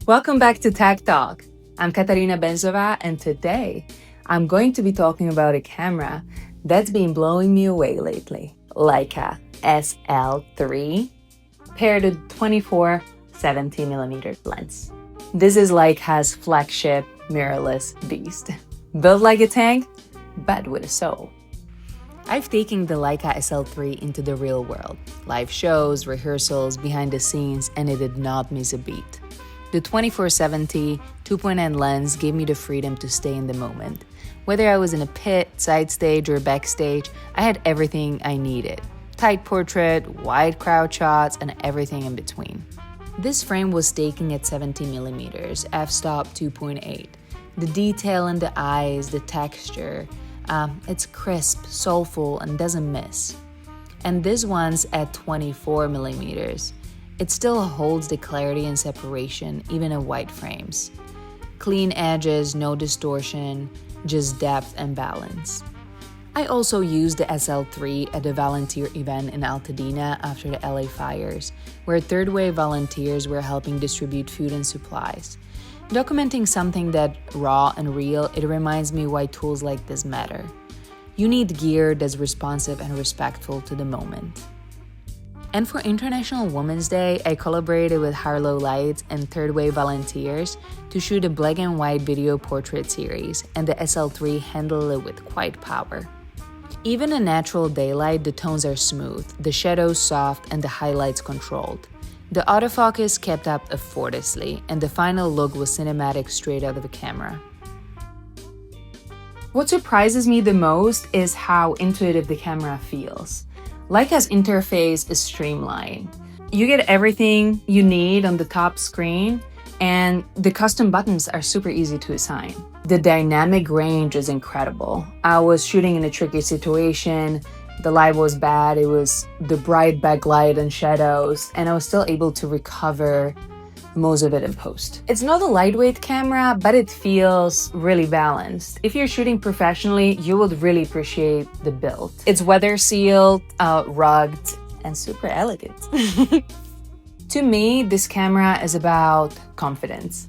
Welcome back to Tech Talk. I'm Katarina Benzova, and today I'm going to be talking about a camera that's been blowing me away lately. Leica SL3 paired with 24-70mm lens. This is Leica's flagship mirrorless beast. Built like a tank, but with a soul. I've taken the Leica SL3 into the real world. Live shows, rehearsals, behind the scenes, and it did not miss a beat. The 24-70 2.9 lens gave me the freedom to stay in the moment. Whether I was in a pit, side stage, or backstage, I had everything I needed. Tight portrait, wide crowd shots, and everything in between. This frame was taken at 70mm, f-stop 2.8. The detail in the eyes, the texture, it's crisp, soulful, and doesn't miss. And this one's at 24mm. It still holds the clarity and separation, even in wide frames. Clean edges, no distortion, just depth and balance. I also used the SL3 at a volunteer event in Altadena after the LA fires, where third wave volunteers were helping distribute food and supplies. Documenting something that raw and real, it reminds me why tools like this matter. You need gear that's responsive and respectful to the moment. And for International Women's Day, I collaborated with Harlow Lights and Third Wave volunteers to shoot a black and white video portrait series, and the SL3 handled it with quite power. Even in natural daylight, the tones are smooth, the shadows soft, and the highlights controlled. The autofocus kept up effortlessly, and the final look was cinematic straight out of the camera. What surprises me the most is how intuitive the camera feels. Leica's interface is streamlined. You get everything you need on the top screen, and the custom buttons are super easy to assign. The dynamic range is incredible. I was shooting in a tricky situation, the light was bad, it was the bright backlight and shadows, and I was still able to recover most of it in post. It's not a lightweight camera, but it feels really balanced. If you're shooting professionally, you would really appreciate the build. It's weather sealed, rugged, and super elegant. To me, this camera is about confidence.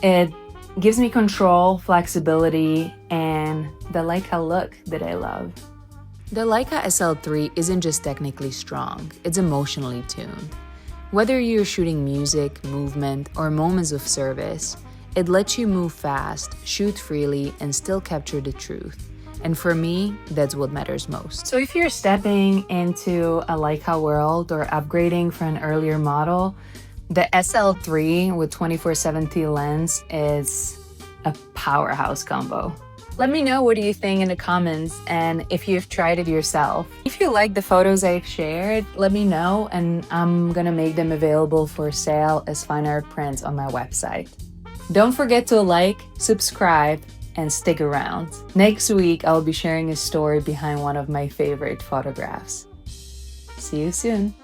It gives me control, flexibility, and the Leica look that I love. The Leica SL3 isn't just technically strong, it's emotionally tuned. Whether you're shooting music, movement, or moments of service, it lets you move fast, shoot freely, and still capture the truth. And for me, that's what matters most. So if you're stepping into a Leica world or upgrading for an earlier model, the SL3 with 24-70 lens is a powerhouse combo. Let me know what you think in the comments and if you've tried it yourself. If you like the photos I've shared, let me know and I'm gonna make them available for sale as fine art prints on my website. Don't forget to like, subscribe, and stick around. Next week, I'll be sharing a story behind one of my favorite photographs. See you soon.